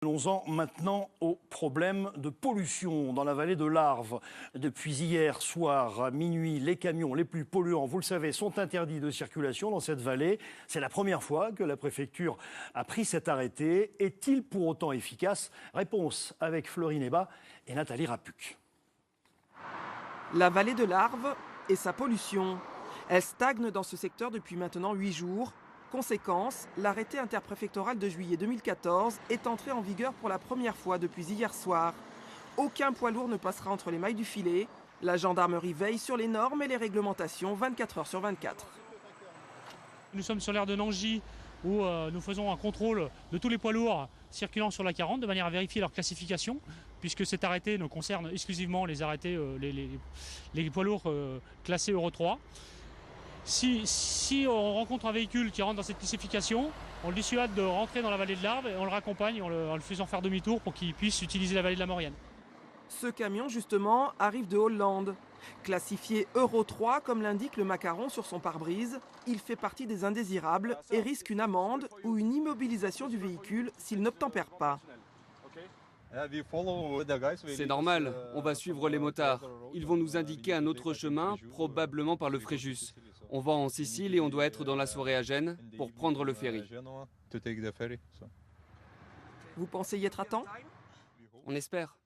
Venons-en maintenant au problème de pollution dans la vallée de l'Arve. Depuis hier soir à minuit, les camions les plus polluants, vous le savez, sont interdits de circulation dans cette vallée. C'est la première fois que la préfecture a pris cet arrêté. Est-il pour autant efficace? Réponse avec Florine Eba et Nathalie Rapuc. La vallée de l'Arve et sa pollution. Elle stagne dans ce secteur depuis maintenant 8 jours. Conséquence, l'arrêté interpréfectoral de juillet 2014 est entré en vigueur pour la première fois depuis hier soir. Aucun poids lourd ne passera entre les mailles du filet. La gendarmerie veille sur les normes et les réglementations 24 heures sur 24. Nous sommes sur l'aire de Nangy où nous faisons un contrôle de tous les poids lourds circulant sur la 40 de manière à vérifier leur classification, puisque cet arrêté ne concerne exclusivement les arrêtés, les poids lourds classés Euro 3. Si on rencontre un véhicule qui rentre dans cette classification, on le dissuade de rentrer dans la vallée de l'Arve et on le raccompagne en le faisant faire demi-tour pour qu'il puisse utiliser la vallée de la Maurienne. Ce camion, justement, arrive de Hollande. Classifié Euro 3, comme l'indique le macaron sur son pare-brise, il fait partie des indésirables et risque une amende ou une immobilisation du véhicule s'il n'obtempère pas. C'est normal, on va suivre les motards. Ils vont nous indiquer un autre chemin, probablement par le Fréjus. On va en Sicile et on doit être dans la soirée à Gênes pour prendre le ferry. Vous pensez y être à temps? On espère.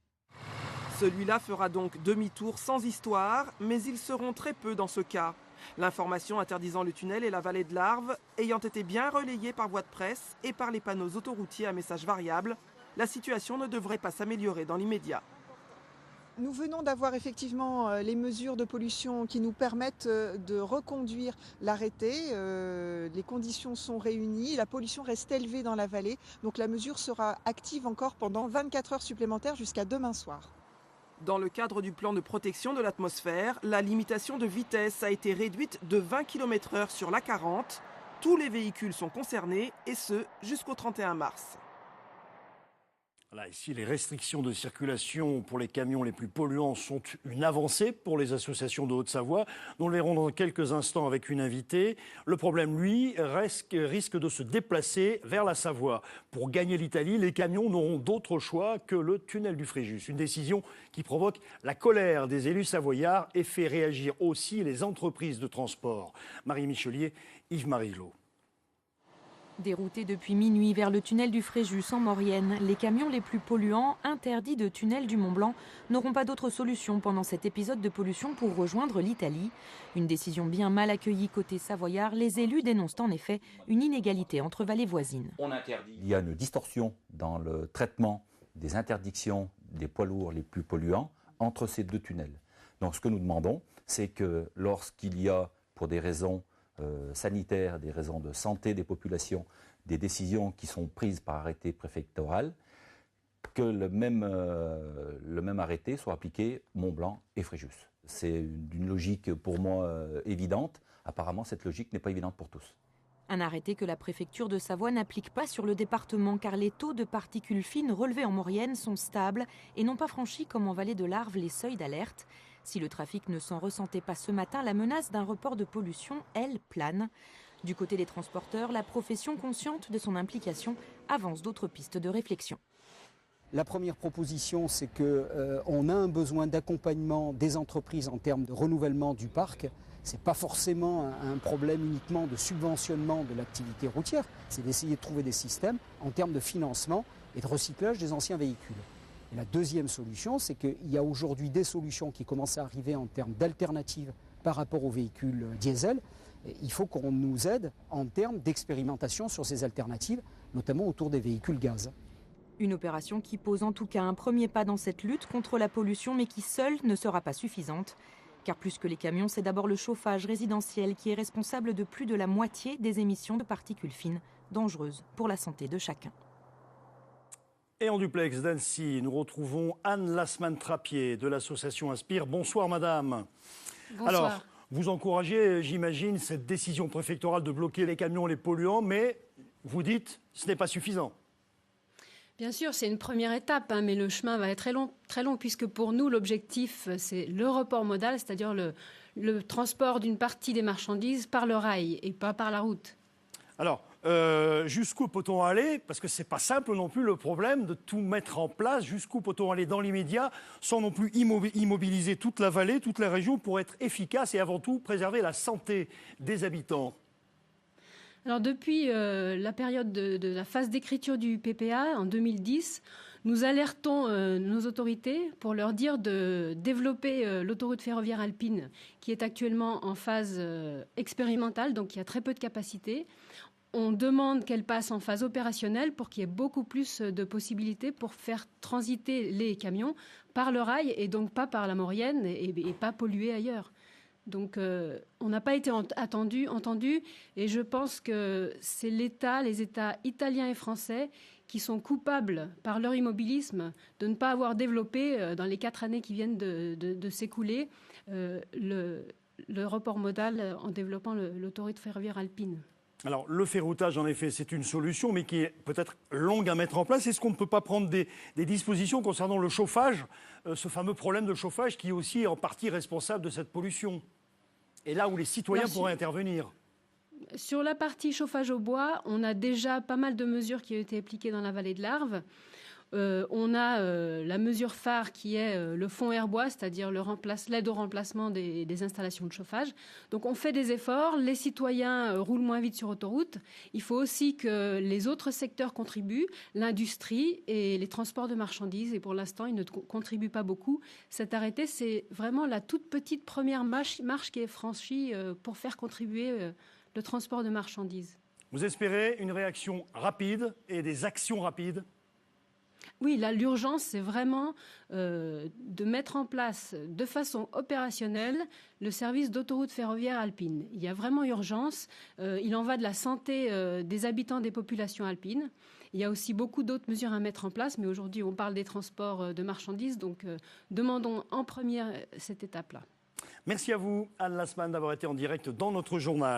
Celui-là fera donc demi-tour sans histoire, mais ils seront très peu dans ce cas. L'information interdisant le tunnel et la vallée de l'Arve ayant été bien relayée par voie de presse et par les panneaux autoroutiers à messages variables, la situation ne devrait pas s'améliorer dans l'immédiat. Nous venons d'avoir effectivement les mesures de pollution qui nous permettent de reconduire l'arrêté. Les conditions sont réunies, la pollution reste élevée dans la vallée, donc la mesure sera active encore pendant 24 heures supplémentaires jusqu'à demain soir. Dans le cadre du plan de protection de l'atmosphère, la limitation de vitesse a été réduite de 20 km/h sur la 40. Tous les véhicules sont concernés et ce jusqu'au 31 mars. Là, ici, les restrictions de circulation pour les camions les plus polluants sont une avancée pour les associations de Haute-Savoie. Nous le verrons dans quelques instants avec une invitée. Le problème, lui, risque de se déplacer vers la Savoie. Pour gagner l'Italie, les camions n'auront d'autre choix que le tunnel du Fréjus. Une décision qui provoque la colère des élus savoyards et fait réagir aussi les entreprises de transport. Marie Michelier, Yves-Marie Glo. Déroutés depuis minuit vers le tunnel du Fréjus en Maurienne, les camions les plus polluants, interdits de tunnel du Mont-Blanc, n'auront pas d'autre solution pendant cet épisode de pollution pour rejoindre l'Italie. Une décision bien mal accueillie côté savoyard, les élus dénoncent en effet une inégalité entre vallées voisines. Il y a une distorsion dans le traitement des interdictions des poids lourds les plus polluants entre ces deux tunnels. Donc ce que nous demandons, c'est que lorsqu'il y a, pour des raisons sanitaires, des raisons de santé des populations, des décisions qui sont prises par arrêté préfectoral, que le même arrêté soit appliqué Mont-Blanc et Fréjus. C'est une logique pour moi évidente. Apparemment, cette logique n'est pas évidente pour tous. Un arrêté que la préfecture de Savoie n'applique pas sur le département car les taux de particules fines relevés en Maurienne sont stables et n'ont pas franchi comme en vallée de l'Arve les seuils d'alerte. Si le trafic ne s'en ressentait pas ce matin, la menace d'un report de pollution, elle, plane. Du côté des transporteurs, la profession, consciente de son implication, avance d'autres pistes de réflexion. La première proposition, c'est qu'on a un besoin d'accompagnement des entreprises en termes de renouvellement du parc. Ce n'est pas forcément un problème uniquement de subventionnement de l'activité routière, c'est d'essayer de trouver des systèmes en termes de financement et de recyclage des anciens véhicules. Et la deuxième solution, c'est qu'il y a aujourd'hui des solutions qui commencent à arriver en termes d'alternatives par rapport aux véhicules diesel. Et il faut qu'on nous aide en termes d'expérimentation sur ces alternatives, notamment autour des véhicules gaz. Une opération qui pose en tout cas un premier pas dans cette lutte contre la pollution, mais qui seule ne sera pas suffisante. Car plus que les camions, c'est d'abord le chauffage résidentiel qui est responsable de plus de la moitié des émissions de particules fines, dangereuses pour la santé de chacun. Et en duplex d'Annecy, nous retrouvons Anne Lasman-Trappier de l'association Inspire. Bonsoir madame. Bonsoir. Alors, vous encouragez, j'imagine, cette décision préfectorale de bloquer les camions les polluants, mais vous dites ce n'est pas suffisant. Bien sûr, c'est une première étape, mais le chemin va être très long, puisque pour nous, l'objectif, c'est le report modal, c'est-à-dire le transport d'une partie des marchandises par le rail et pas par la route. Alors, Jusqu'où peut-on aller? Parce que ce n'est pas simple non plus le problème de tout mettre en place. Jusqu'où peut-on aller dans l'immédiat sans non plus immobiliser toute la vallée, toute la région pour être efficace et avant tout préserver la santé des habitants? Alors depuis la période de la phase d'écriture du PPA en 2010, nous alertons nos autorités pour leur dire de développer l'autoroute ferroviaire alpine qui est actuellement en phase expérimentale, donc il y a très peu de capacité. On demande qu'elle passe en phase opérationnelle pour qu'il y ait beaucoup plus de possibilités pour faire transiter les camions par le rail et donc pas par la Maurienne et pas polluer ailleurs. Donc on n'a pas été entendu et je pense que c'est l'État, les États italiens et français qui sont coupables par leur immobilisme de ne pas avoir développé dans les 4 années qui viennent de s'écouler le report modal en développant l'autoroute ferroviaire alpine. Alors, le ferroutage, en effet, c'est une solution, mais qui est peut-être longue à mettre en place. Est-ce qu'on ne peut pas prendre des dispositions concernant le chauffage, ce fameux problème de chauffage qui est aussi en partie responsable de cette pollution? Et là où les citoyens pourraient intervenir. Sur la partie chauffage au bois, on a déjà pas mal de mesures qui ont été appliquées dans la vallée de l'Arve. On a la mesure phare qui est le fonds Airbois, c'est-à-dire l'aide au remplacement des installations de chauffage. Donc on fait des efforts, les citoyens roulent moins vite sur autoroute. Il faut aussi que les autres secteurs contribuent, l'industrie et les transports de marchandises. Et pour l'instant, ils ne contribuent pas beaucoup. Cet arrêté, c'est vraiment la toute petite première marche qui est franchie pour faire contribuer le transport de marchandises. Vous espérez une réaction rapide et des actions rapides? Oui, là, l'urgence, c'est vraiment de mettre en place de façon opérationnelle le service d'autoroute ferroviaire alpine. Il y a vraiment urgence. Il en va de la santé des habitants des populations alpines. Il y a aussi beaucoup d'autres mesures à mettre en place, mais aujourd'hui, on parle des transports de marchandises, donc demandons en première cette étape-là. Merci à vous, Anne Lasman, d'avoir été en direct dans notre journal.